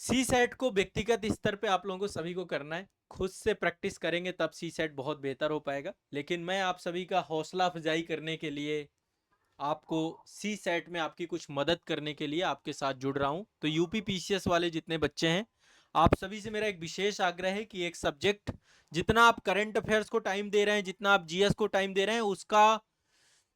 सी set को व्यक्तिगत स्तर पे आप लोगों को सभी को करना है। खुद से प्रैक्टिस करेंगे तब सी सेट बहुत बेहतर हो पाएगा। लेकिन मैं आप सभी का हौसला अफजाई करने के लिए, आपको सी सेट में आपकी कुछ मदद करने के लिए आपके साथ जुड़ रहा हूं। तो यूपी पीसीएस वाले जितने बच्चे हैं, आप सभी से मेरा एक विशेष आग्रह है कि एक सब्जेक्ट, जितना आप करंट अफेयर्स को टाइम दे रहे हैं, जितना आप जीएस को टाइम दे रहे हैं, उसका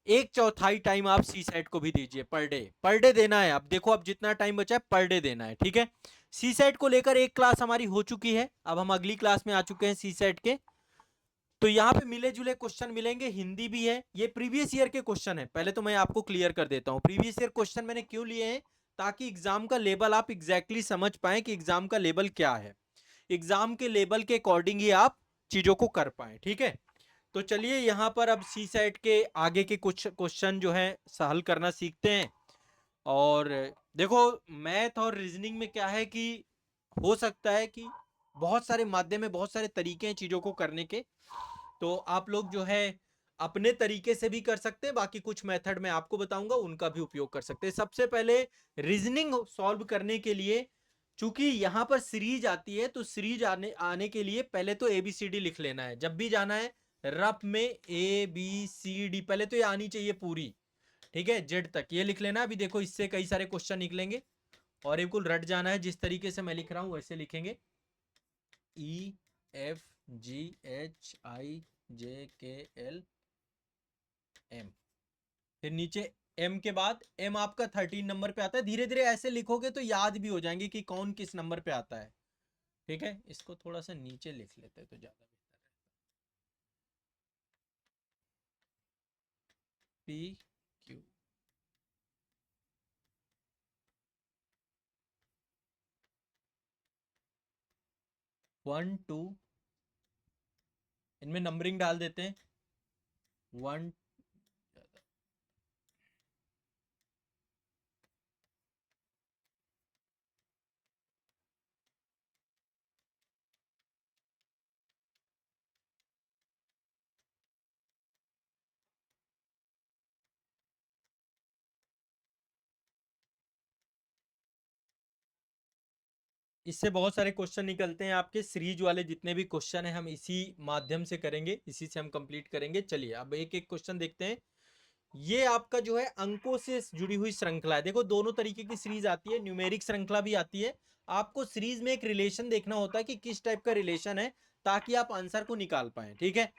एक चौथाई टाइम आप सी सेट को भी दीजिए। पर डे देना है। आप देखो, अब जितना टाइम बचा है पर डे देना है, ठीक है। सी सेट को लेकर एक क्लास हमारी हो चुकी है, अब हम अगली क्लास में आ चुके हैं सी सेट के। तो यहाँ पे मिले जुले क्वेश्चन मिलेंगे, हिंदी भी है। ये प्रीवियस ईयर के क्वेश्चन है। पहले तो मैं आपको क्लियर कर देता हूँ प्रीवियस ईयर क्वेश्चन मैंने क्यों लिए हैं, ताकि एग्जाम का लेवल आप एग्जैक्टली समझ पाए कि एग्जाम का लेवल क्या है। एग्जाम के लेवल के अकॉर्डिंग ही आप चीजों को कर पाए, ठीक है। तो चलिए यहाँ पर अब सी सेट के आगे के कुछ क्वेश्चन जो है हल करना सीखते हैं। और देखो, मैथ और रीजनिंग में क्या है कि हो सकता है कि बहुत सारे माध्यम में बहुत सारे तरीके हैं चीजों को करने के। तो आप लोग जो है अपने तरीके से भी कर सकते हैं, बाकी कुछ मेथड मैं आपको बताऊंगा उनका भी उपयोग कर सकते हैं। सबसे पहले रीजनिंग सॉल्व करने के लिए, चूंकि यहां पर सीरीज आती है, तो सीरीज आने आने के लिए पहले तो एबीसीडी लिख लेना है। जब भी जाना है रफ में ए बी सी डी, पहले तो ये आनी चाहिए पूरी, ठीक है, जेड तक ये लिख लेना। अभी देखो इससे कई सारे क्वेश्चन निकलेंगे और बिल्कुल रट जाना है। जिस तरीके से मैं लिख रहा हूं वैसे लिखेंगे, E F G H I जे के एल एम, फिर नीचे एम के बाद एम आपका 13 नंबर पे आता है। धीरे धीरे ऐसे लिखोगे तो याद भी हो जाएंगे कि कौन किस नंबर पे आता है, ठीक है। इसको थोड़ा सा नीचे लिख लेते हैं तो ज्यादा बेहतर है। पी क्यू 1 2, इनमें नंबरिंग डाल देते हैं 1। इससे बहुत सारे क्वेश्चन निकलते हैं आपके सीरीज वाले। जितने भी क्वेश्चन है हम इसी माध्यम से करेंगे, इसी से हम कंप्लीट करेंगे। चलिए अब एक एक क्वेश्चन देखते हैं। ये आपका जो है अंकों से जुड़ी हुई श्रृंखला है। देखो दोनों तरीके की सीरीज आती है, न्यूमेरिक श्रृंखला भी आती है। आपको सीरीज में एक रिलेशन देखना होता है कि किस टाइप का रिलेशन है, ताकि आप आंसर को निकाल पाए, ठीक है।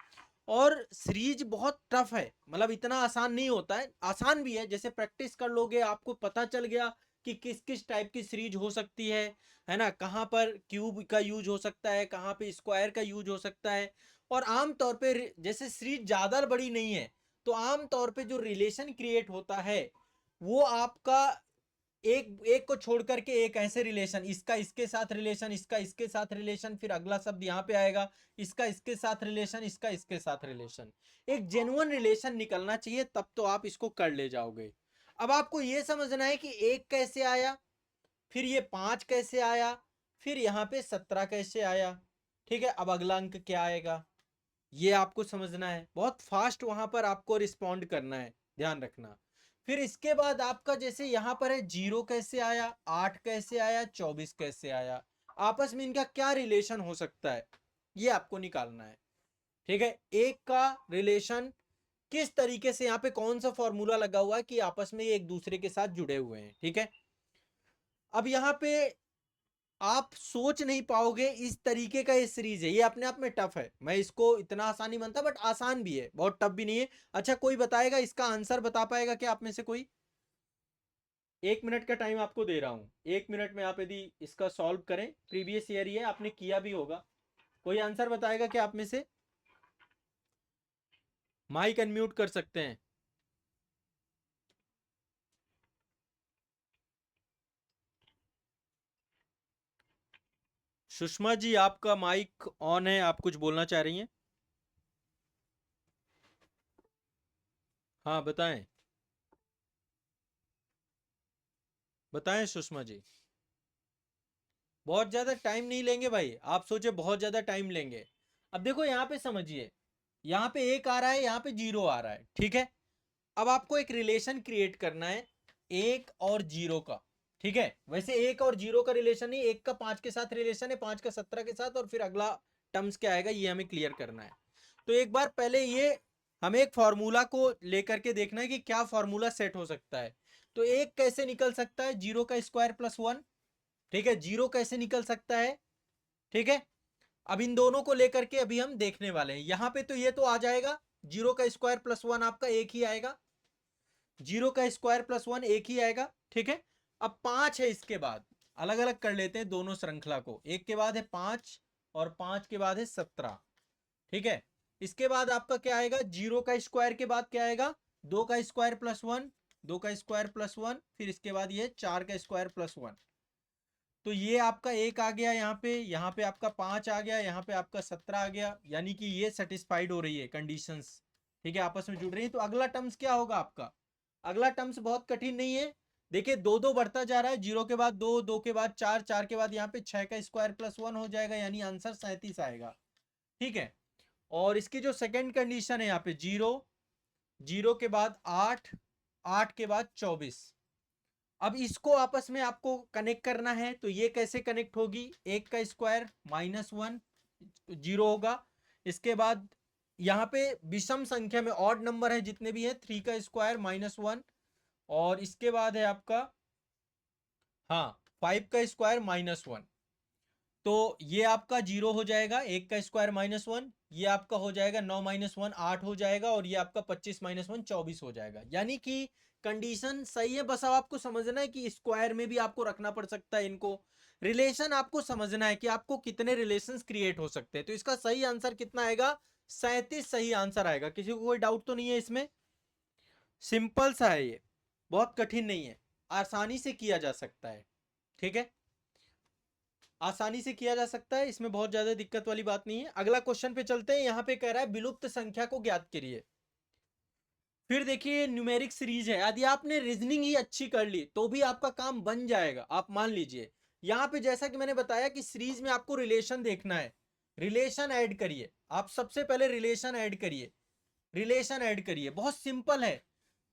और सीरीज बहुत टफ है, मतलब इतना आसान नहीं होता है, आसान भी है। जैसे प्रैक्टिस कर लोगे आपको पता चल गया कि किस किस टाइप की सीरीज हो सकती है ना। कहाँ पर क्यूब का यूज हो सकता है, कहाँ पे स्क्वायर का यूज हो सकता है। और आम तौर पे जैसे सीरीज ज्यादा बड़ी नहीं है, तो आम तौर पे जो रिलेशन क्रिएट होता है वो आपका एक एक को छोड़ करके एक ऐसे रिलेशन, इसका इसके साथ रिलेशन, इसका इसके साथ रिलेशन, फिर अगला शब्द यहाँ पे आएगा, इसका इसके साथ रिलेशन, इसका इसके साथ रिलेशन। एक जेन्युइन रिलेशन निकलना चाहिए, तब तो आप इसको कर ले जाओगे। अब आपको ये समझना है कि एक कैसे आया, फिर ये 5 कैसे आया, फिर यहाँ पे 17 कैसे आया, ठीक है। अब अगला अंक क्या आएगा ये आपको समझना है। बहुत फास्ट वहां पर आपको रिस्पॉन्ड करना है, ध्यान रखना। फिर इसके बाद आपका जैसे यहां पर है 0 कैसे आया, 8 कैसे आया, 24 कैसे आया, आपस में इनका क्या रिलेशन हो सकता है, ये आपको निकालना है, ठीक है। एक का रिलेशन किस तरीके से, यहाँ पे कौन सा फॉर्मूला लगा हुआ है कि आपस में ये एक दूसरे के साथ जुड़े हुए हैं, ठीक है। अब यहाँ पे आप सोच नहीं पाओगे, इस तरीके का ये सीरीज है। ये अपने आप में टफ है, मैं इसको इतना आसान नहीं मानता, बट आसान भी है, बहुत टफ भी नहीं है। अच्छा कोई बताएगा इसका आंसर, बता पाएगा क्या आप में से कोई? 1 मिनट का टाइम आपको दे रहा हूं। 1 मिनट में आप यदि इसका सॉल्व करें, प्रीवियस ईयर ही है, आपने किया भी होगा। कोई आंसर बताएगा क्या आप में से? माइक अनम्यूट कर सकते हैं। सुषमा जी आपका माइक ऑन है, आप कुछ बोलना चाह रही हैं? हाँ बताएं, बताएं सुषमा जी। बहुत ज्यादा टाइम नहीं लेंगे भाई, आप सोचे बहुत ज्यादा टाइम लेंगे। अब देखो यहाँ पे समझिए, यहाँ पे एक आ रहा है, यहाँ पे 0 आ रहा है, ठीक है। अब आपको एक रिलेशन क्रिएट करना है एक और 0 का। ठीक है, वैसे 1 और 0 का रिलेशन नहीं, 1 का 5 के साथ रिलेशन है, 5 का 17 के साथ, और फिर अगला टर्म्स क्या आएगा ये हमें क्लियर करना है। तो एक बार पहले ये हमें एक फॉर्मूला को लेकर के देखना है कि क्या फॉर्मूला सेट हो सकता है। तो एक कैसे निकल सकता है, 0 का स्क्वायर प्लस 1। ठीक है, 0 कैसे निकल सकता है। ठीक है, अब इन दोनों को लेकर के अभी हम देखने वाले हैं। यहां पे तो ये तो आ जाएगा, 0 का स्क्वायर प्लस 1 आपका एक ही आएगा, 0 का स्क्वायर प्लस 1 एक ही आएगा। ठीक है, अब 5 है, इसके बाद अलग अलग कर लेते हैं दोनों श्रृंखला को। एक के बाद है 5 और 5 के बाद है 17। ठीक है, इसके बाद आपका क्या आएगा, 0 का स्क्वायर के बाद क्या आएगा, 2 का स्क्वायर प्लस 1, 2 का स्क्वायर प्लस 1, फिर इसके बाद ये 4 का स्क्वायर प्लस 1। तो ये आपका एक आ गया, यहाँ पे आपका 5 आ गया, यहाँ पे आपका 17 आ गया, यानी कि ये सेटिस्फाइड हो रही है कंडीशंस। ठीक है, आपस में जुड़ रही है। तो अगला टर्म्स क्या होगा आपका, अगला टर्म्स बहुत कठिन नहीं है। देखिए 2 2 बढ़ता जा रहा है, 0 के बाद 2, 2 के बाद 4, 4 के बाद यहाँ पे 6 का स्क्वायर प्लस 1 हो जाएगा, यानी आंसर 37 आएगा। ठीक है, और इसकी जो सेकंड कंडीशन है यहाँ पे 0, 0 के बाद 8, 8 के बाद 24। अब इसको आपस में आपको कनेक्ट करना है, तो ये कैसे कनेक्ट होगी, 1 का स्क्वायर माइनस 1, 0 होगा। इसके बाद यहाँ पे विषम संख्या में ऑड नंबर है जितने भी है, 3 का स्क्वायर माइनस 1, और इसके बाद है आपका, हाँ, 5 का स्क्वायर माइनस 1। तो ये आपका 0 हो जाएगा, 1 का स्क्वायर माइनस 1, ये आपका हो जाएगा 9 माइनस 1 8 हो जाएगा, और ये आपका 25 माइनस 1 24 हो जाएगा। यानी कि कंडीशन सही है, बस अब आपको समझना है कि स्क्वायर में भी आपको रखना पड़ सकता है इनको। रिलेशन आपको समझना है कि आपको कितने रिलेशंस क्रिएट हो सकते हैं। तो इसका सही आंसर कितना आएगा, 37 सही आंसर आएगा। किसी को कोई डाउट तो नहीं है इसमें, सिंपल सा है ये, बहुत कठिन नहीं है, आसानी से किया जा सकता है। ठीक है, आसानी से किया जा सकता है, इसमें बहुत ज्यादा दिक्कत वाली बात नहीं है। अगला क्वेश्चन पे चलते हैं, यहां पे कह रहा है विलुप्त संख्या को ज्ञात करिए। फिर देखिए न्यूमेरिक सीरीज है, यदि आपने रीजनिंग ही अच्छी कर ली तो भी आपका काम बन जाएगा। आप मान लीजिए यहां पे जैसा कि मैंने बताया कि सीरीज में आपको रिलेशन देखना है, रिलेशन ऐड करिए। आप सबसे पहले रिलेशन ऐड करिए, रिलेशन ऐड करिए, बहुत सिंपल है।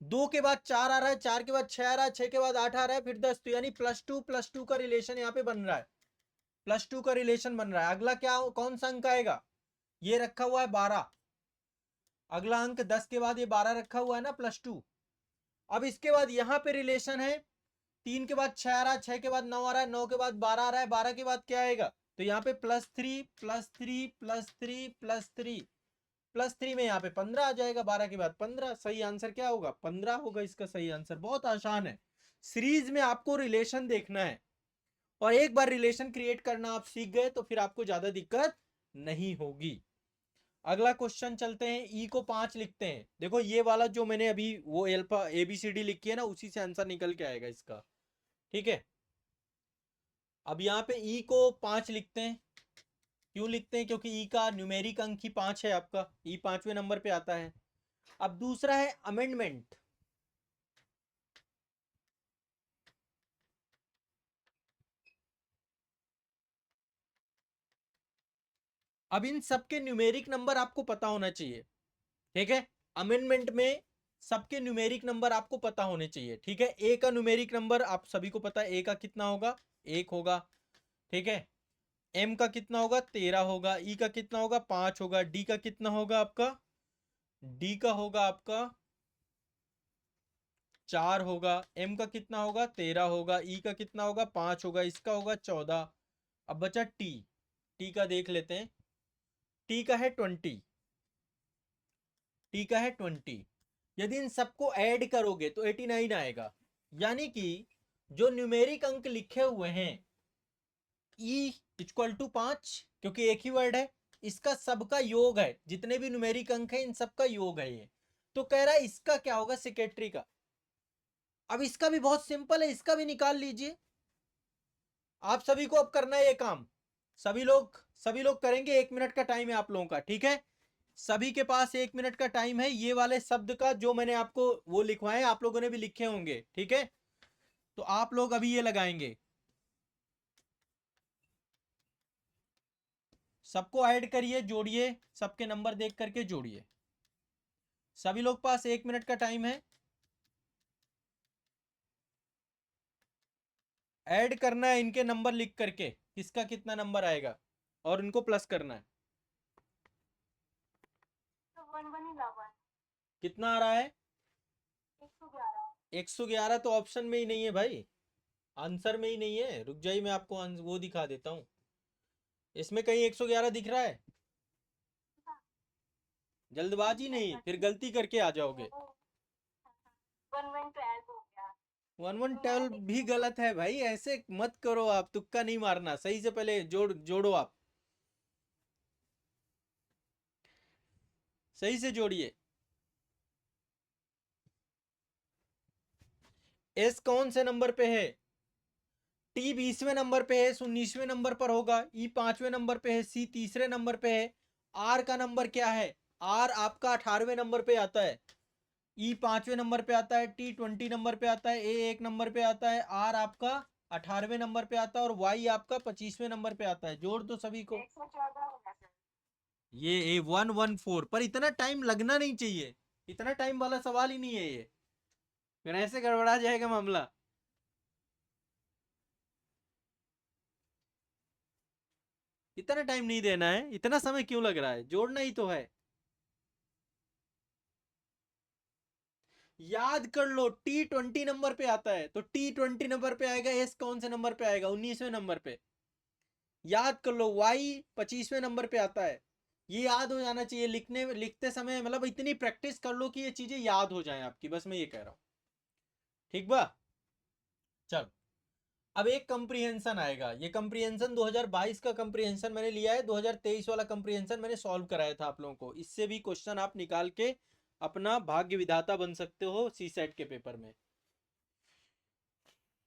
2 के बाद 4 आ रहा है, 4 के बाद 6 आ रहा है, 6 के बाद 8 आ रहा है, फिर 10, तो यानी प्लस टू का रिलेशन यहाँ पे बन रहा है, +2 का रिलेशन बन रहा है। अगला क्या, कौन सा अंक आएगा, ये रखा हुआ है 12, अगला अंक 10 के बाद ये 12 रखा हुआ है ना, +2। अब इसके बाद यहाँ पे रिलेशन है, 3 के बाद 6 आ रहा है, 6 के बाद 9 आ रहा है, 9 के बाद 12 आ रहा है, 12 के बाद क्या आएगा, तो यहाँ पे +3 +3 +3 +3 +3 में यहाँ पे 15 आ जाएगा, 12 के बाद 15। सही आंसर क्या होगा, 15 होगा इसका सही आंसर। बहुत आसान है, सीरीज में आपको रिलेशन देखना है, और एक बार रिलेशन क्रिएट करना आप सीख गए तो फिर आपको ज्यादा दिक्कत नहीं होगी। अगला क्वेश्चन चलते हैं, ई को 5 लिखते हैं। देखो ये वाला जो मैंने अभी वो अल्फा ABCD लिखी है ना, उसी से आंसर निकल के आएगा इसका। ठीक है, अब यहाँ पे ई को 5 लिखते हैं। क्यों लिखते हैं, क्योंकि ई का न्यूमेरिक अंक ही 5 है, आपका ई 5वें नंबर पे आता है। अब दूसरा है अमेंडमेंट। अब इन सबके न्यूमेरिक नंबर आपको पता होना चाहिए। ठीक है, अमेंडमेंट में सबके न्यूमेरिक नंबर आपको पता होने चाहिए। ठीक है, ए का न्यूमेरिक नंबर आप सभी को पता है, ए का कितना होगा, 1 होगा। ठीक है, एम का कितना होगा, 13 होगा। ई का कितना होगा, 5 होगा। डी का कितना होगा आपका, डी का होगा आपका 4 होगा। एम का कितना होगा, 13 होगा। ई का कितना होगा, 5 होगा। इसका होगा 14। अब बचा टी, टी का देख लेते हैं। टी का है 20, टी का है 20। यदि इन सबको ऐड करोगे तो 89 आएगा। यानी कि जो न्यूमेरिक अंक लिखे हुए हैं ई इक्वल टू 5, क्योंकि एक ही वर्ड है, इसका सबका योग है, जितने भी न्यूमेरिक अंक है इन सबका योग है ये। तो कह रहा है इसका क्या होगा, सेक्रेटरी का। अब इसका भी बहुत सिंपल है, इसका भी निकाल लीजिए। आप सभी को अब करना है ये काम, सभी लोग करेंगे। 1 मिनट का टाइम है आप लोगों का। ठीक है, सभी के पास 1 मिनट का टाइम है। ये वाले शब्द का जो मैंने आपको वो लिखवाए आप लोगों ने भी लिखे होंगे। ठीक है, तो आप लोग अभी ये लगाएंगे, सबको ऐड करिए, जोड़िए, सबके नंबर देख करके जोड़िए। सभी लोग पास 1 मिनट का टाइम है। ऐड करना है इनके नंबर लिख करके, किसका कितना नंबर आएगा, और इनको प्लस करना है। तो 111 कितना आ रहा है? 111। 111 तो ऑप्शन में ही नहीं है भाई, आंसर में ही नहीं है। रुक जाइए, मैं आपको वो दिखा देता हूँ। इसमें कहीं 111 दिख रहा है? जल्दबाजी नहीं, फिर गलती करके आ जाओगे। 1112 हो गया। 1112 भी गलत है भाई, ऐसे मत करो आप, तुक्का नहीं मारना, सही से पहले जोड़ो आप, सही से जोड़िए। एस कौन से नंबर पे है? टी 20वें नंबर पे है, 19वें नंबर पर होगा, ई 5वें नंबर पे है, सी तीसरे नंबर पे है। आर का नंबर क्या है? आर आपका 18वें नंबर पे आता है, ई 5वें नंबर पे आता है, टी 20 नंबर पे आता है, ए 1 नंबर पे आता है, आर आपका 18वें नंबर पे आता है, और वाई आपका 25वें नंबर पे आता है। जोड़ दो सभी को। 114 हो गया सर। ये ए 114, पर इतना टाइम लगना नहीं चाहिए, इतना टाइम वाला सवाल ही नहीं है ये, फिर ऐसे गड़बड़ा जाएगा मामला। इतना टाइम नहीं देना है, इतना समय क्यों लग रहा है, जोड़ना ही तो है। याद कर लो, टी 20 नंबर पे आता है, तो टी 20 नंबर पे आएगा, एस कौन से नंबर पे आएगा? 19वें नंबर पे। याद कर लो, वाई 25वें नंबर पे आता है। ये याद हो जाना चाहिए, लिखते समय, मतलब इतनी प्रैक्टिस कर लो कि ये चीजें याद हो जाएं आपकी, बस मैं ये कह रहा हूं। ठीक बा? चल, अब एक कंप्रीहेंशन आएगा, ये कंप्रीहेंशन 2022 का कंप्रीहेंशन मैंने लिया है, 2023 वाला कंप्रीहेंशन मैंने सॉल्व कराया था आप लोगों को। इससे भी क्वेश्चन आप निकाल के अपना भाग्य विधाता बन सकते हो सी सेट के पेपर में।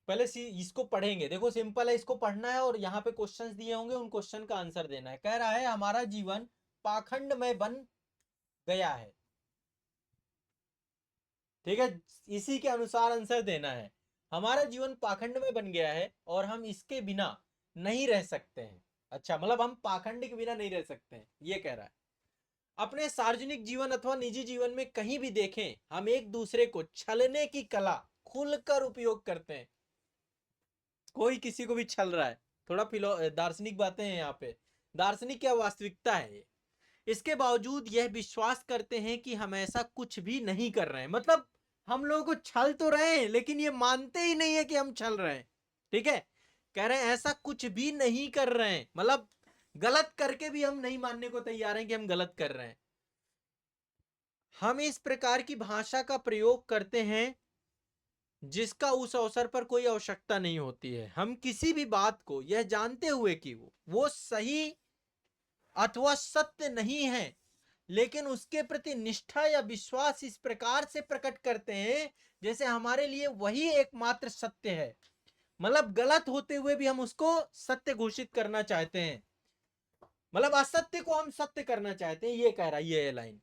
पहले इसको पढ़ेंगे, देखो सिंपल है, इसको पढ़ना है और यहाँ पे क्वेश्चंस दिए होंगे, उन क्वेश्चन का आंसर देना है। कह रहा है हमारा जीवन पाखंड में बन गया है, ठीक है, इसी के अनुसार आंसर देना है। हमारा जीवन पाखंड में बन गया है और हम इसके बिना नहीं रह सकते हैं। अच्छा, मतलब हम पाखंड के बिना नहीं रह सकते हैं, ये कह रहा है। अपने सार्वजनिक जीवन अथवा निजी जीवन में कहीं भी देखें, हम एक दूसरे को छलने की कला खुलकर उपयोग करते हैं। कोई किसी को भी छल रहा है, थोड़ा दार्शनिक बातें हैं यहाँ पे, दार्शनिक क्या वास्तविकता है। इसके बावजूद यह विश्वास करते हैं कि हम ऐसा कुछ भी नहीं कर रहे हैं, मतलब हम लोगों को छल तो रहे हैं लेकिन ये मानते ही नहीं है कि हम छल रहे हैं। ठीक है, कह रहे हैं ऐसा कुछ भी नहीं कर रहे हैं, मतलब गलत करके भी हम नहीं मानने को तैयार हैं कि हम गलत कर रहे हैं। हम इस प्रकार की भाषा का प्रयोग करते हैं जिसका उस अवसर पर कोई आवश्यकता नहीं होती है। हम किसी भी बात को यह जानते हुए कि वो सही अथवा सत्य नहीं है, लेकिन उसके प्रति निष्ठा या विश्वास इस प्रकार से प्रकट करते हैं जैसे हमारे लिए वही एकमात्र सत्य है। मतलब गलत होते हुए भी हम उसको सत्य घोषित करना चाहते हैं, मतलब असत्य को हम सत्य करना चाहते हैं, ये कह रहा है ये लाइन।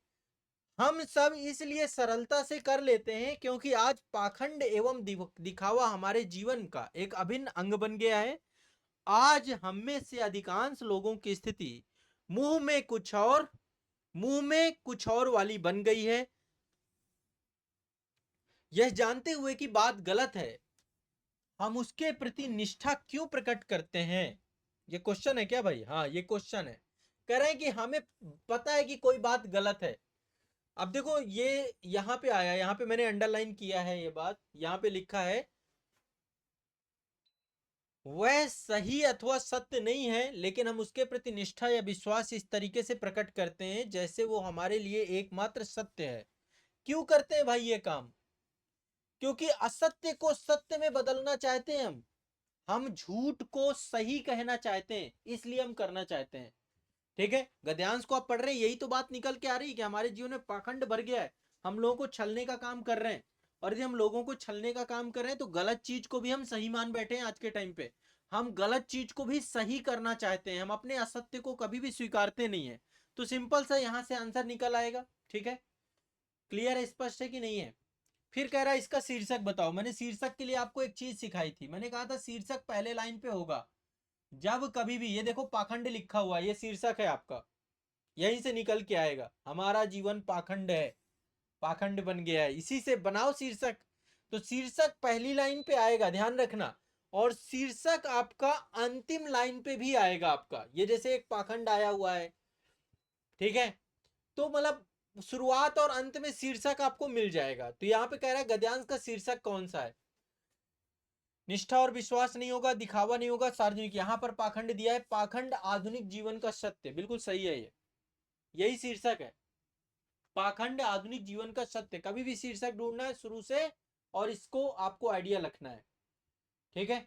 हम सब इसलिए सरलता से कर लेते हैं क्योंकि आज पाखंड एवं दिखावा हमारे जीवन का एक अभिन्न अंग बन गया है। आज हम में से अधिकांश लोगों की स्थिति मुंह में कुछ और वाली बन गई है। यह जानते हुए कि बात गलत है, हम उसके प्रति निष्ठा क्यों प्रकट करते हैं? ये क्वेश्चन है क्या भाई? हाँ, ये क्वेश्चन है। कह रहे हैं कि हमें पता है कि कोई बात गलत है। अब देखो, ये यहां पे आया, यहां पे मैंने अंडरलाइन किया है, ये बात यहां पे लिखा है, वह सही अथवा सत्य नहीं है लेकिन हम उसके प्रति निष्ठा या विश्वास इस तरीके से प्रकट करते हैं जैसे वो हमारे लिए एकमात्र सत्य है। क्यों करते हैं भाई ये काम? क्योंकि असत्य को सत्य में बदलना चाहते हैं हम झूठ को सही कहना चाहते हैं, इसलिए हम करना चाहते हैं। ठीक है, गद्यांश को आप पढ़ रहे हैं, यही तो बात निकल के आ रही है कि हमारे जीवन में पाखंड भर गया है, हम लोगों को छलने का काम कर रहे हैं। और यदि हम लोगों को छलने का काम कर रहे हैं तो गलत चीज को भी हम सही मान बैठे हैं। आज के टाइम पे हम गलत चीज को भी सही करना चाहते हैं, हम अपने असत्य को कभी भी स्वीकारते नहीं है। तो सिंपल सा यहां से आंसर निकल आएगा। ठीक है, क्लियर है, स्पष्ट है कि नहीं है? फिर कह रहा है इसका शीर्षक बताओ। मैंने शीर्षक के लिए आपको एक चीज सिखाई थी, मैंने कहा था शीर्षक पहले लाइन पे होगा। जब कभी भी ये देखो पाखंड लिखा हुआ है, ये शीर्षक है आपका, यहीं से निकल के आएगा, हमारा जीवन पाखंड है, पाखंड बन गया है, इसी से बनाओ शीर्षक। तो शीर्षक पहली लाइन पे आएगा, ध्यान रखना। और शीर्षक आपका अंतिम लाइन पे भी आएगा आपका। ये जैसे एक पाखंड आया हुआ है, ठीक है, तो मतलब शुरुआत और अंत में शीर्षक आपको मिल जाएगा। तो यहाँ पे कह रहा है गद्यांश का शीर्षक कौन सा है? निष्ठा और विश्वास नहीं होगा, दिखावा नहीं होगा, सार्वजनिक। यहां पर पाखंड दिया है, पाखंड आधुनिक जीवन का सत्य, बिल्कुल सही है, ये यही शीर्षक है, पाखंड आधुनिक जीवन का सत्य। कभी भी शीर्षक ढूंढना है शुरू से, और इसको आपको आइडिया रखना है, ठीक है।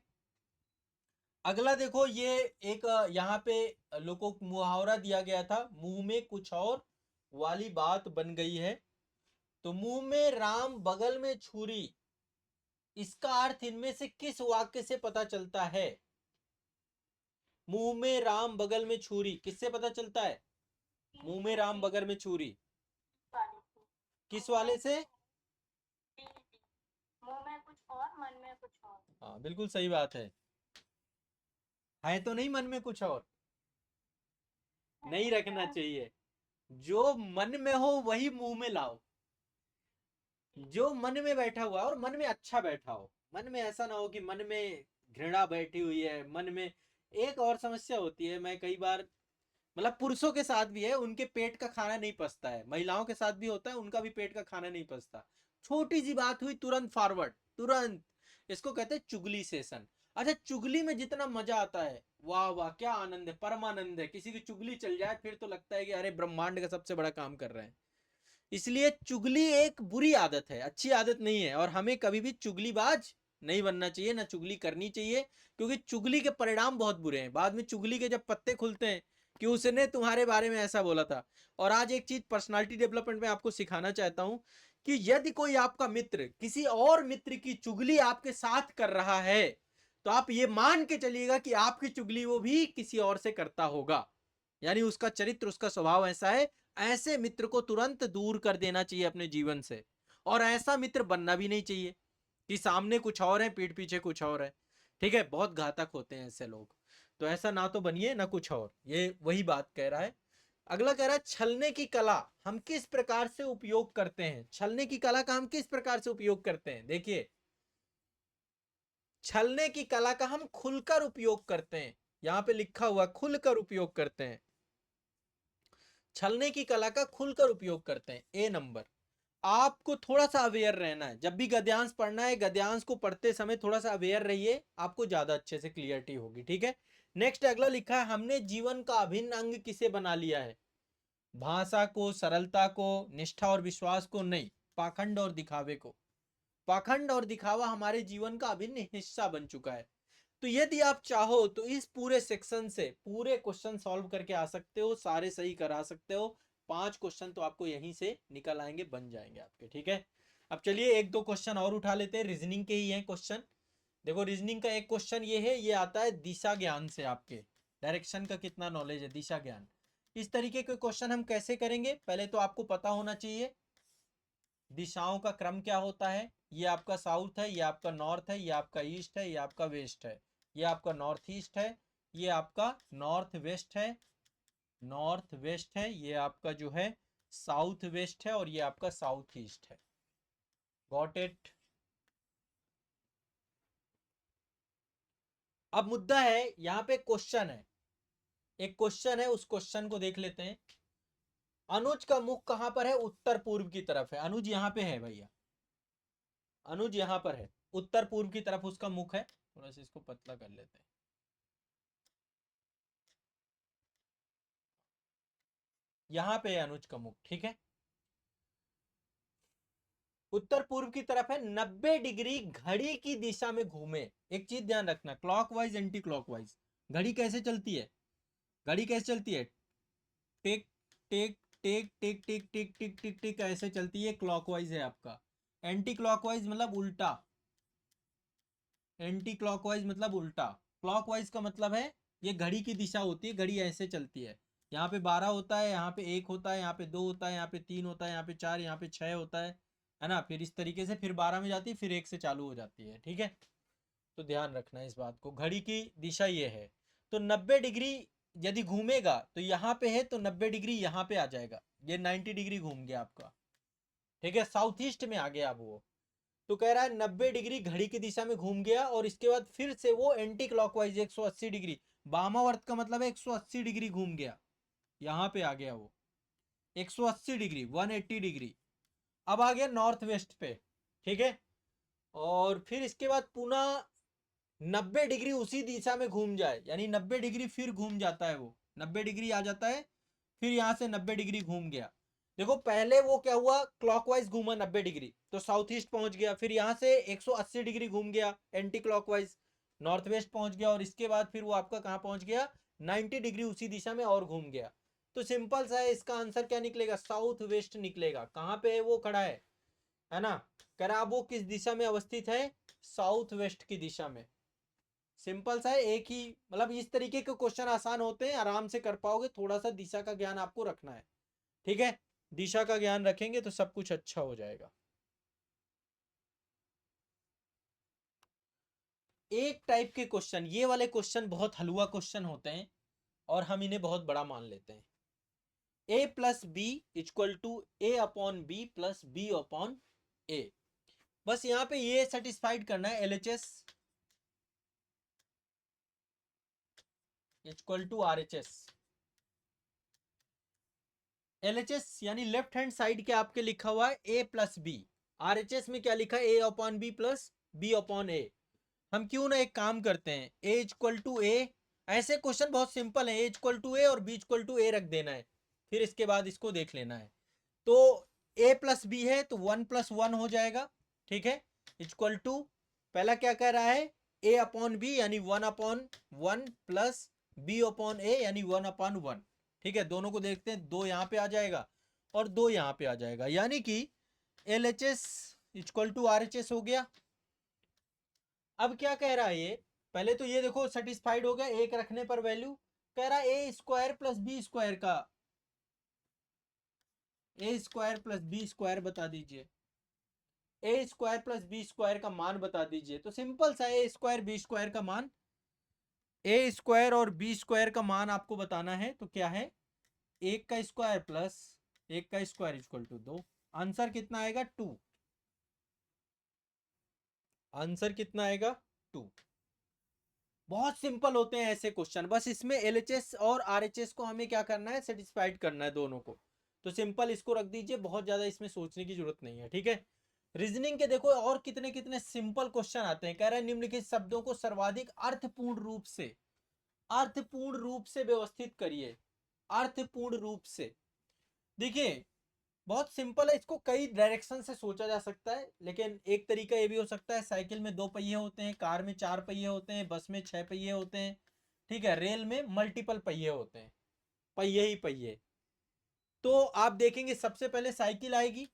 अगला देखो, ये एक यहाँ पे लोगों को मुहावरा दिया गया था, मुंह में कुछ और वाली बात बन गई है। तो मुंह में राम बगल में छुरी, इसका अर्थ इनमें से किस वाक्य से पता चलता है? मुंह में राम बगल में छुरी, किससे पता चलता है? मुंह में राम बगल में छुरी, किस वाले से? मुंह में कुछ और मन में कुछ और। हाँ बिल्कुल सही बात है तो नहीं मन में कुछ और, नहीं रखना चाहिए। जो मन में हो वही मुंह में लाओ, जो मन में बैठा हुआ है और मन में अच्छा बैठा हो। मन में ऐसा ना हो कि मन में घृणा बैठी हुई है, मन में। एक और समस्या होती है, मैं कई बार, मतलब पुरुषों के साथ भी है, उनके पेट का खाना नहीं पचता है, महिलाओं के साथ भी होता है, उनका भी पेट का खाना नहीं पचता। छोटी सी बात हुई तुरंत फॉरवर्ड, तुरंत। इसको कहते हैं चुगली सेशन। अच्छा, चुगली में जितना मजा आता है, वाह वाह क्या आनंद है, परमानंद है। किसी की चुगली चल जाए फिर तो लगता है कि अरे ब्रह्मांड का सबसे बड़ा काम कर रहे हैं। इसलिए चुगली एक बुरी आदत है, अच्छी आदत नहीं है, और हमें कभी भी चुगलीबाज नहीं बनना चाहिए, ना चुगली करनी चाहिए, क्योंकि चुगली के परिणाम बहुत बुरे हैं। बाद में चुगली के जब पत्ते खुलते हैं कि उसने तुम्हारे बारे में ऐसा बोला था। और आज एक चीज पर्सनालिटी डेवलपमेंट में आपको सिखाना चाहता हूं कि यदि कोई आपका मित्र किसी और मित्र की चुगली आपके साथ कर रहा है, तो आप ये मान के चलिएगा कि आपकी चुगली वो भी किसी और से करता होगा। यानी उसका चरित्र, उसका स्वभाव ऐसा है। ऐसे मित्र को तुरंत दूर कर देना चाहिए अपने जीवन से, और ऐसा मित्र बनना भी नहीं चाहिए कि सामने कुछ और है, पीठ पीछे कुछ और है। ठीक है, बहुत घातक होते हैं ऐसे लोग। तो ऐसा ना तो बनिए ना कुछ और, ये वही बात कह रहा है। अगला कह रहा है छलने की कला हम किस प्रकार से उपयोग करते हैं? छलने की कला का हम किस प्रकार से उपयोग करते हैं? देखिए, छलने की कला का हम खुलकर उपयोग करते हैं। यहां पे लिखा हुआ खुलकर उपयोग करते हैं, छलने की कला का खुलकर उपयोग करते हैं। ए नंबर। आपको थोड़ा सा अवेयर रहना है, जब भी गद्यांश पढ़ना है, गद्यांश को पढ़ते समय थोड़ा सा अवेयर रहिए, आपको ज्यादा अच्छे से क्लियरिटी होगी, ठीक है। नेक्स्ट अगला लिखा है, हमने जीवन का अभिन्न अंग किसे बना लिया है? भाषा को, सरलता को, निष्ठा और विश्वास को नहीं, पाखंड और दिखावे को। पाखंड और दिखावा हमारे जीवन का अभिन्न हिस्सा बन चुका है। तो यदि आप चाहो तो इस पूरे सेक्शन से पूरे क्वेश्चन सॉल्व करके आ सकते हो, सारे सही करा सकते हो। 5 क्वेश्चन तो आपको यहीं से निकल आएंगे, बन जाएंगे आपके, ठीक है। अब चलिए एक दो क्वेश्चन और उठा लेते हैं, रीजनिंग के ही हैं क्वेश्चन। देखो, रीजनिंग का एक क्वेश्चन ये है, ये आता है दिशा ज्ञान से, आपके डायरेक्शन का कितना नॉलेज है, दिशा ज्ञान। इस तरीके के क्वेश्चन हम कैसे करेंगे? पहले तो आपको पता होना चाहिए दिशाओं का क्रम क्या होता है। ये आपका साउथ है, ये आपका नॉर्थ है, ये आपका ईस्ट है, ये आपका वेस्ट है, ये आपका नॉर्थ ईस्ट है, ये आपका नॉर्थ वेस्ट है, नॉर्थ वेस्ट है, ये आपका जो है साउथ वेस्ट है, और ये आपका साउथ ईस्ट है। Got it? अब मुद्दा है, यहाँ पे क्वेश्चन है, एक क्वेश्चन है, उस क्वेश्चन को देख लेते हैं। अनुज का मुख कहां पर है? उत्तर पूर्व की तरफ है। अनुज यहाँ पे है भैया, अनुज यहाँ पर है, उत्तर पूर्व की तरफ उसका मुख है। थोड़ा सा इसको पतला कर लेते हैं। यहाँ पे है अनुज का मुख, ठीक है। उत्तर पूर्व की तरफ है, 90 डिग्री घड़ी की दिशा में घूमे। एक चीज ध्यान रखना, क्लॉकवाइज एंटी क्लॉकवाइज। घड़ी कैसे चलती है? घड़ी कैसे चलती है? टिक टिक टिक टिक टिक टिक टिक टिक टिक ऐसे चलती है, क्लॉकवाइज है आपका। एंटी क्लॉकवाइज मतलब उल्टा, एंटी क्लॉकवाइज मतलब उल्टा। क्लॉकवाइज का मतलब है ये घड़ी की दिशा होती है, घड़ी ऐसे चलती है। यहाँ पे 12 होता है, यहाँ पे 1 होता है, यहाँ पे 2 होता है, यहाँ पे 3 होता है, यहाँ पे 4, यहाँ पे 6 होता है ना। फिर इस तरीके से फिर 12 में जाती है, फिर 1 से चालू हो जाती है, ठीक है। तो ध्यान रखना इस बात को, घड़ी की दिशा ये है। तो 90 डिग्री यदि घूमेगा तो यहाँ पे है, तो 90 डिग्री यहाँ पे आ जाएगा, ये 90 डिग्री घूम गया आपका, ठीक है। साउथ ईस्ट में आ गया अब वो। तो कह रहा है 90 डिग्री घड़ी की दिशा में घूम गया और इसके बाद फिर से वो एंटी क्लॉकवाइज 180 डिग्री, वामावर्त का मतलब है 180 डिग्री घूम गया, यहां पे आ गया वो 180 डिग्री 180 डिग्री। अब आ गया नॉर्थ वेस्ट पे, ठीक है। और फिर इसके बाद पुनः 90 डिग्री उसी दिशा में घूम जाए, यानी 90 डिग्री फिर घूम जाता है, वो 90 डिग्री आ जाता है, फिर यहां से 90 डिग्री घूम गया। देखो पहले वो क्या हुआ, क्लॉकवाइज घूमा 90 डिग्री तो साउथ ईस्ट पहुंच गया, फिर यहां से 180 डिग्री घूम गया एंटी क्लॉकवाइज नॉर्थ वेस्ट पहुंच गया, और इसके बाद फिर वो आपका कहां पहुंच गया, 90 डिग्री उसी दिशा में और घूम गया। तो सिंपल सा है, इसका आंसर क्या निकलेगा, साउथ वेस्ट निकलेगा। कहां पे है वो खड़ा है ना। कह रहा वो किस दिशा में अवस्थित है, साउथ वेस्ट की दिशा में। सिंपल सा है, एक ही मतलब इस तरीके के क्वेश्चन आसान होते हैं, आराम से कर पाओगे, थोड़ा सा दिशा का ज्ञान आपको रखना है, ठीक है। दिशा का ज्ञान रखेंगे तो सब कुछ अच्छा हो जाएगा। एक टाइप के क्वेश्चन, ये वाले क्वेश्चन बहुत हलवा क्वेश्चन होते हैं और हम इन्हें बहुत बड़ा मान लेते हैं। a plus B equal to A upon B plus B upon A. बस यहां पे ये सेटिस्फाइड करना है, LHS equal to RHS। LHS यानी लेफ्ट हैंड साइड के आपके लिखा हुआ है a प्लस बी, RHS में क्या लिखा है, a upon B plus B upon A. हम क्यों ना एक काम करते हैं, a इक्वल टू ए, ऐसे क्वेश्चन बहुत सिंपल है, a इक्वल टू ए और b इक्वल टू ए रख देना है, फिर इसके बाद इसको देख लेना है। तो a प्लस बी है तो 1+1 हो जाएगा, ठीक है, इक्वल टू पहला क्या कह रहा है, a अपॉन बी यानी 1/1 प्लस बी अपॉन ए यानी 1/1, ठीक है। दोनों को देखते हैं, 2 यहाँ पे आ जाएगा और 2 यहाँ पे आ जाएगा, यानी कि LHS इक्वल टू RHS हो गया। अब क्या कह रहा है ये, पहले तो ये देखो सेटिस्फाइड हो गया, एक रखने पर वैल्यू, कह रहा है ए स्क्वायर प्लस बी स्क्वायर का, ए स्क्वायर प्लस बी स्क्वायर बता दीजिए, ए स्क्वायर प्लस बी स्क्वायर का मान बता दीजिए। तो सिंपल सा ए स्क्वायर बी स्क्वायर का मान, ए स्क्वायर और बी स्क्वायर का मान आपको बताना है, तो क्या है, एक का स्क्वायर प्लस एक का स्क्वायर इक्वल टू 2। आंसर कितना आएगा, 2। आंसर कितना आएगा, 2। बहुत सिंपल होते हैं ऐसे क्वेश्चन, बस इसमें LHS और RHS को हमें क्या करना है, सेटिस्फाइड करना है दोनों को। तो सिंपल इसको रख दीजिए, बहुत ज्यादा इसमें सोचने की जरूरत नहीं है, ठीक है। रीजनिंग के देखो और कितने कितने सिंपल क्वेश्चन आते हैं। कह रहा है निम्नलिखित शब्दों को सर्वाधिक अर्थपूर्ण रूप से व्यवस्थित करिए, अर्थपूर्ण रूप से। देखिए बहुत सिंपल है, इसको कई डायरेक्शन से सोचा जा सकता है, लेकिन एक तरीका ये भी हो सकता है, साइकिल में 2 पहिए होते हैं, कार में 4 पहिए होते हैं, बस में 6 पहिए होते हैं, ठीक है, रेल में मल्टीपल पहिए होते हैं, पहिए ही पहिए। तो आप देखेंगे सबसे पहले साइकिल आएगी,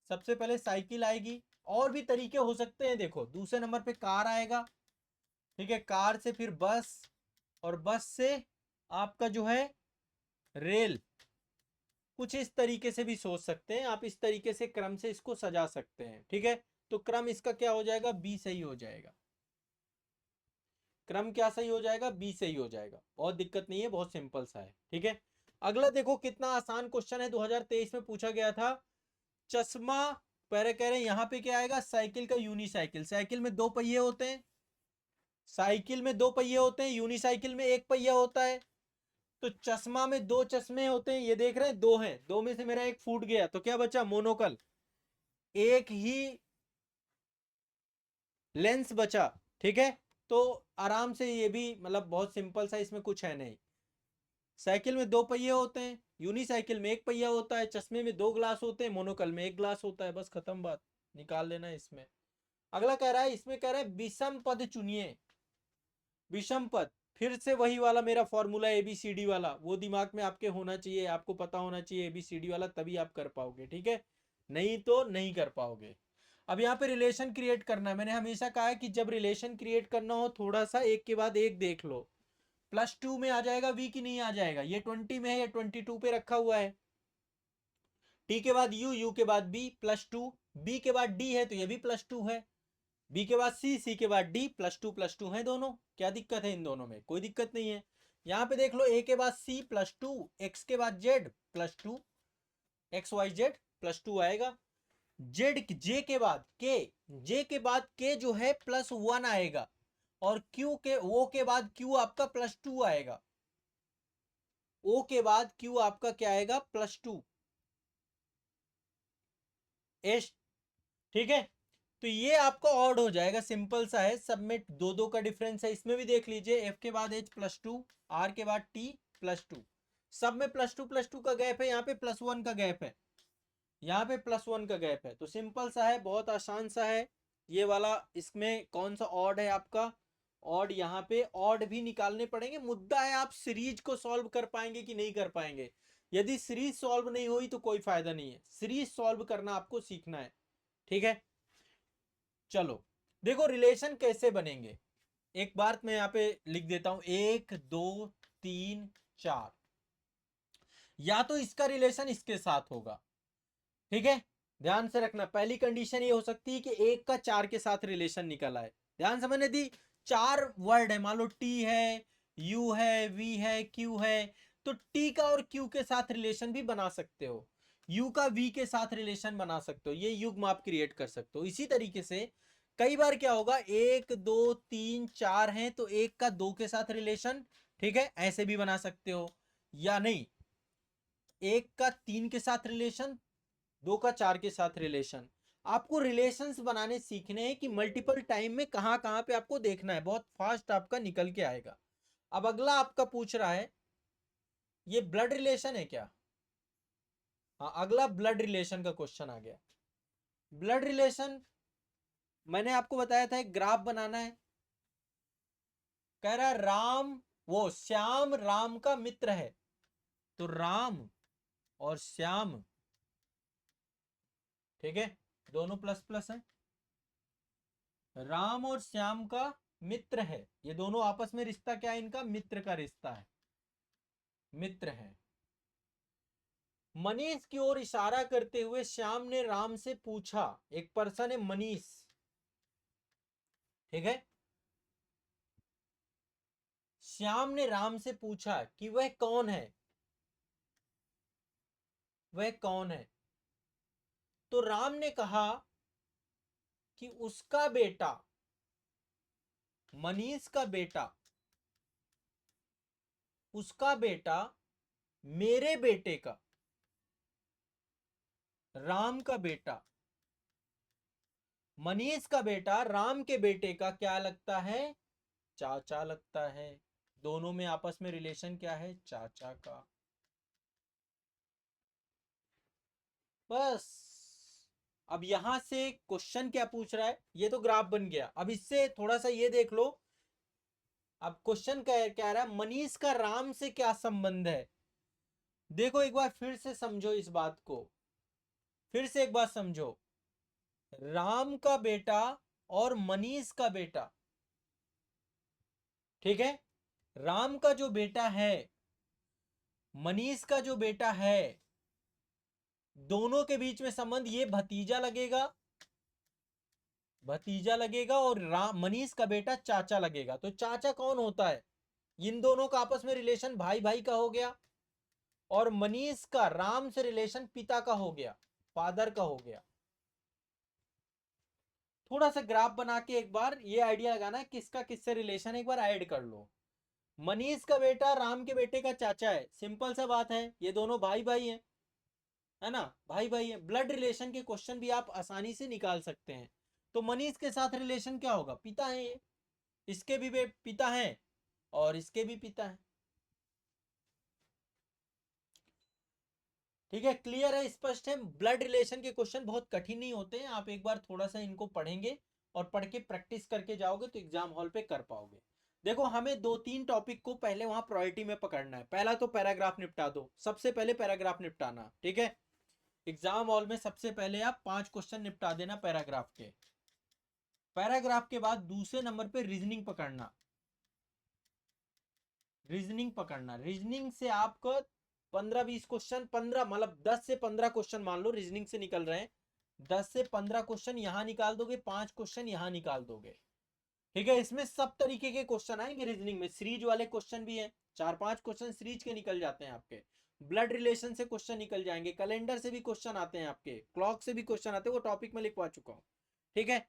सबसे पहले साइकिल आएगी, और भी तरीके हो सकते हैं, देखो दूसरे नंबर पे कार आएगा, ठीक है, कार से फिर बस, और बस से आपका जो है रेल। कुछ इस तरीके से भी सोच सकते हैं आप, इस तरीके से क्रम से इसको सजा सकते हैं, ठीक है। तो क्रम इसका क्या हो जाएगा, बी सही हो जाएगा। क्रम क्या सही हो जाएगा, बी सही हो जाएगा, बहुत दिक्कत नहीं है, बहुत सिंपल सा है, ठीक है। अगला देखो कितना आसान क्वेश्चन है, 2023 में पूछा गया था। चश्मा, पहले कह रहे हैं यहाँ पे क्या आएगा, साइकिल का यूनिसाइकिल, साइकिल में 2 पहिए होते हैं, साइकिल में 2 पहिए होते हैं, यूनिसाइकिल में 1 पहिया होता है। तो चश्मा में 2 चश्मे होते हैं, ये देख रहे हैं 2 हैं, 2 में से मेरा एक फूट गया, तो क्या बचा, मोनोकल, एक ही लेंस बचा, ठीक है। तो आराम से ये भी मतलब बहुत सिंपल सा, इसमें कुछ है नहीं। साइकिल में 2 पहिए होते हैं, यूनिसाइकिल में 1 पहिया होता है, चश्मे में 2 ग्लास होते हैं, मोनोकल में 1 ग्लास होता है, बस खत्म बात, निकाल लेना है इसमें। अगला कह रहा है, इसमें कह रहा है विषम पद चुनिए, विषम पद, फिर से वही वाला मेरा फॉर्मूला ABCD वाला, वो दिमाग में आपके होना चाहिए, आपको पता होना चाहिए ABCD वाला, तभी आप कर पाओगे, ठीक है, नहीं तो नहीं कर पाओगे। अब यहाँ पे रिलेशन क्रिएट करना है, मैंने हमेशा कहा है कि जब रिलेशन क्रिएट करना हो थोड़ा सा एक के बाद एक देख लो। +2 में आ जाएगा v की नहीं आ जाएगा, ये 20 में है, ये 22 पे रखा हुआ है, t के बाद u के बाद b +2, b के बाद d है तो ये भी +2 है, b के बाद c के बाद d, +2 है दोनों, क्या दिक्कत है इन दोनों में, कोई दिक्कत नहीं है। यहाँ पे देख लो a के बाद c +2, x के बाद z +2, XYZ +2 आएगा। जे के बाद के, जे के बाद के जो है +1 आएगा, और क्यू के ओ के बाद क्यू आपका +2 आएगा, ओ के बाद क्यू आपका क्या आएगा +2 एस। ठीक है, तो ये आपका ऑड हो जाएगा, सिंपल सा है, सब में दो दो का डिफरेंस है। इसमें भी देख लीजिए, एफ के बाद एच +2, आर के बाद टी +2, सब में +2 का गैप है, यहाँ पे +1 का गैप है, यहाँ पे +1 का गैप है। तो सिंपल सा है, बहुत आसान सा है ये वाला। इसमें कौन सा ऑड है आपका, ऑड, यहाँ पे ऑड भी निकालने पड़ेंगे। मुद्दा है आप सीरीज को सॉल्व कर पाएंगे कि नहीं कर पाएंगे। यदि सीरीज सॉल्व नहीं हुई तो कोई फायदा नहीं है, सीरीज सॉल्व करना आपको सीखना है। ठीक है, चलो देखो रिलेशन कैसे बनेंगे। एक बार मैं यहाँ पे लिख देता हूं, 1 2 3 4, या तो इसका रिलेशन इसके साथ होगा। ठीक है, ध्यान से रखना, पहली कंडीशन ये हो सकती है कि 1 का 4 के साथ रिलेशन निकल आए। ध्यान समझने दी, 4 वर्ड है, मान लो टी है, यू है, वी है, क्यू है, तो टी का और क्यू के साथ रिलेशन भी बना सकते हो, यू का वी के साथ रिलेशन बना सकते हो, ये युग्म आप क्रिएट कर सकते हो। इसी तरीके से कई बार क्या होगा, 1 2 3 4 है तो 1 का 2 के साथ रिलेशन, ठीक है, ऐसे भी बना सकते हो, या नहीं 1 का 3 के साथ रिलेशन, 2 का 4 के साथ रिलेशन। आपको रिलेशंस बनाने सीखने हैं कि मल्टीपल टाइम में कहां कहां पे आपको देखना है, बहुत फास्ट आपका निकल के आएगा। अब अगला आपका पूछ रहा है, ये ब्लड रिलेशन है क्या? हाँ, अगला ब्लड रिलेशन का क्वेश्चन आ गया। ब्लड रिलेशन मैंने आपको बताया था, एक ग्राफ बनाना है। कह रहा है राम, वो श्याम राम का मित्र है, तो राम और श्याम, ठीक है, दोनों प्लस प्लस है, राम और श्याम का मित्र है, ये दोनों आपस में रिश्ता क्या है इनका, मित्र का रिश्ता है, मित्र है। मनीष की ओर इशारा करते हुए श्याम ने राम से पूछा, एक पर्सन है मनीष, ठीक है, श्याम ने राम से पूछा कि वह कौन है, वह कौन है। तो राम ने कहा कि उसका बेटा, मनीष का बेटा, उसका बेटा मेरे बेटे का, राम का बेटा, मनीष का बेटा राम के बेटे का क्या लगता है, चाचा लगता है। दोनों में आपस में रिलेशन क्या है, चाचा का। बस, अब यहां से क्वेश्चन क्या पूछ रहा है, ये तो ग्राफ बन गया। अब इससे थोड़ा सा ये देख लो, अब क्वेश्चन कह रहा है मनीष का राम से क्या संबंध है। देखो एक बार फिर से समझो इस बात को, फिर से एक बात समझो, राम का बेटा और मनीष का बेटा, ठीक है, राम का जो बेटा है, मनीष का जो बेटा है, दोनों के बीच में संबंध, ये भतीजा लगेगा, भतीजा लगेगा, और राम मनीष का बेटा चाचा लगेगा। तो चाचा कौन होता है, इन दोनों का आपस में रिलेशन भाई भाई का हो गया, और मनीष का राम से रिलेशन पिता का हो गया, फादर का हो गया। थोड़ा सा ग्राफ बना के एक बार ये आइडिया लगाना है किसका किससे रिलेशन, एक बार ऐड कर लो। मनीष का बेटा राम के बेटे का चाचा है, सिंपल सा बात है, ये दोनों भाई भाई हैं, है ना, भाई भाई है। ब्लड रिलेशन के क्वेश्चन भी आप आसानी से निकाल सकते हैं। तो मनीष के साथ रिलेशन क्या होगा, पिता है ये, इसके भी पिता हैं और इसके भी पिता हैं। ठीक है, क्लियर है, स्पष्ट है। ब्लड रिलेशन के क्वेश्चन बहुत कठिन नहीं होते हैं, आप एक बार थोड़ा सा इनको पढ़ेंगे और पढ़ के प्रैक्टिस करके जाओगे तो एग्जाम हॉल पे कर पाओगे। देखो हमें 2-3 टॉपिक को पहले वहां प्रायोरिटी में पकड़ना है। पहला तो पैराग्राफ निपटा दो, सबसे पहले पैराग्राफ निपटाना, ठीक है। एग्जाम हॉल में सबसे पहले आप 5 क्वेश्चन निपटा देना पैराग्राफ के। पैराग्राफ के बाद दूसरे नंबर पे रीजनिंग पकड़ना, रीजनिंग पकड़ना, रीजनिंग से आपको 15-20 क्वेश्चन, 15 मतलब 10 से 15 क्वेश्चन मान लो रीजनिंग से निकल रहे हैं, 10 से 15 क्वेश्चन यहां निकाल दोगे, 5 क्वेश्चन यहां निकाल दोगे, ठीक है। इसमें सब तरीके के क्वेश्चन आएंगे रीजनिंग में, सीरीज वाले क्वेश्चन भी हैं, 4-5 क्वेश्चन सीरीज के निकल जाते हैं आपके। ब्लड रिलेशन से क्वेश्चन निकल जाएंगे, कैलेंडर से भी क्वेश्चन आते हैं, आपके क्लॉक से भी क्वेश्चन आते हैं, वो टॉपिक में लिखवा चुका हूँ। ठीक है,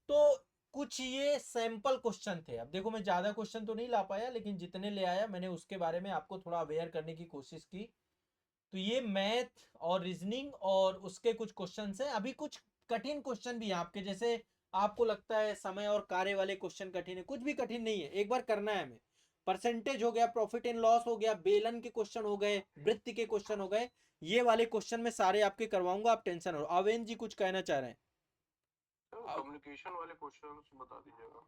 तो कुछ ये सैंपल क्वेश्चन थे। अब देखो मैं ज्यादा क्वेश्चन तो नहीं ला पाया, लेकिन जितने ले आया मैंने उसके बारे में आपको थोड़ा अवेयर करने की कोशिश की। तो ये मैथ और रीजनिंग और उसके कुछ क्वेश्चन है। अभी कुछ कठिन क्वेश्चन भी है आपके, जैसे आपको लगता है समय और कार्य वाले क्वेश्चन कठिन है, कुछ भी कठिन नहीं है, एक बार करना है हमें। परसेंटेज हो गया, प्रॉफिट एंड लॉस हो गया, बेलन के क्वेश्चन हो गए, वृत्ति के क्वेश्चन हो गए, ये वाले क्वेश्चन में सारे आपके करवाऊंगा, आप टेंशन हो। अवेन जी कुछ कहना चाह रहे हैं? कम्युनिकेशन वाले क्वेश्चन बता दीजिएगा।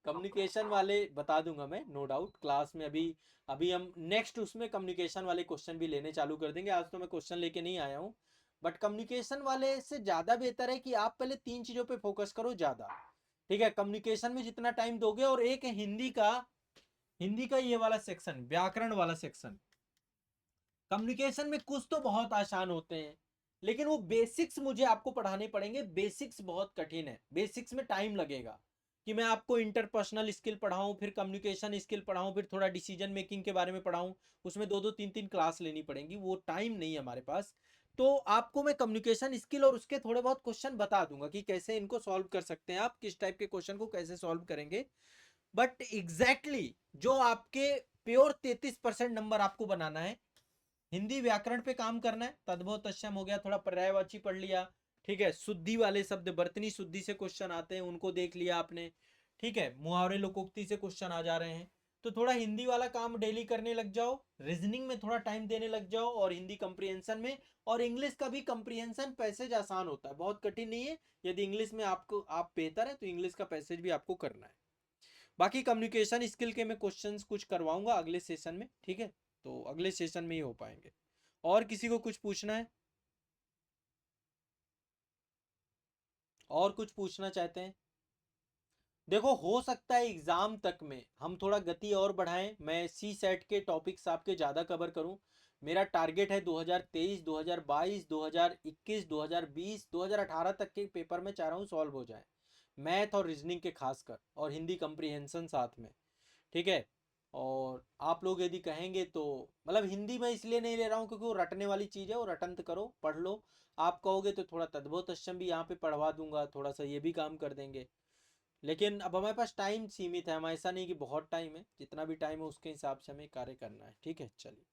कम्युनिकेशन वाले बता दूंगा मैं, नो डाउट, क्लास में। अभी अभी हम नेक्स्ट उसमें कम्युनिकेशन वाले क्वेश्चन भी लेने चालू कर देंगे। आज तो मैं क्वेश्चन लेके नहीं आया हूँ, बट कम्युनिकेशन वाले से ज़्यादा बेहतर है कि आप पहले 3 चीज़ों पे फोकस करो ज़्यादा। ठीक है, कम्युनिकेशन में जितना टाइम दोगे, और एक है हिंदी का ये वाला सेक्शन, व्याकरण वाला सेक्शन। कम्युनिकेशन में कुछ तो बहुत आसान होते हैं, लेकिन वो बेसिक्स मुझे आपको पढ़ाने पड़ेंगे। बेसिक्स बहुत कठिन है, बेसिक्स में टाइम लगेगा कि मैं आपको इंटरपर्सनल स्किल पढ़ाऊं, फिर कम्युनिकेशन स्किल पढ़ाऊं, फिर थोड़ा डिसीजन मेकिंग के बारे में पढ़ाऊं। उसमें 2-2 3-3 क्लास लेनी पड़ेंगी, वो टाइम नहीं है हमारे पास। तो आपको मैं कम्युनिकेशन स्किल और उसके थोड़े बहुत क्वेश्चन बता दूंगा कि कैसे इनको सॉल्व कर सकते हैं, आप किस टाइप के क्वेश्चन को कैसे सॉल्व करेंगे। बट एग्जैक्टली जो आपके प्योर 33% नंबर आपको बनाना है, हिंदी व्याकरण पे काम करना है। तद्भव तत्सम हो गया, थोड़ा पर्यायवाची पढ़ लिया। ठीक है, शुद्धि वाले शब्द, बर्तनी शुद्धि से क्वेश्चन आते हैं, उनको देख लिया आपने। ठीक है, मुहावरे लोकोक्ति से क्वेश्चन आ जा रहे हैं, तो थोड़ा हिंदी वाला काम डेली करने लग जाओ, रीजनिंग में थोड़ा टाइम देने लग जाओ, और हिंदी कंप्रीहेंशन में। और इंग्लिश का भी कंप्रीहेंशन पैसेज आसान होता है, बहुत कठिन नहीं है। यदि इंग्लिश में आप बेहतर है तो इंग्लिश का पैसेज भी आपको करना है। बाकी कम्युनिकेशन स्किल के मैं क्वेश्चंस कुछ करवाऊंगा अगले सेशन में। ठीक है, तो अगले सेशन में ही हो पाएंगे। और किसी को कुछ पूछना है? और कुछ पूछना चाहते हैं? देखो, हो सकता है एग्जाम तक में हम थोड़ा गति और बढ़ाएं, मैं सी सेट के टॉपिक्स आपके ज़्यादा कवर करूं। मेरा टारगेट है 2023, 2022, 2021, 2020, 2018 तक के पेपर में चाह रहा हूँ सॉल्व हो जाए, मैथ और रीजनिंग के खासकर, और हिंदी कंप्रीहेंशन साथ में। ठीक है, और आप लोग यदि कहेंगे तो, मतलब हिंदी में इसलिए नहीं ले रहा हूँ क्योंकि वो रटने वाली चीज़ है, वो रटंत करो, पढ़ लो। आप कहोगे तो थोड़ा तद्भव तत्सम भी यहाँ पे पढ़वा दूंगा, थोड़ा सा ये भी काम कर देंगे। लेकिन अब हमारे पास टाइम सीमित है, हम ऐसा नहीं कि बहुत टाइम है, जितना भी टाइम है उसके हिसाब से हमें कार्य करना है। ठीक है, चलिए।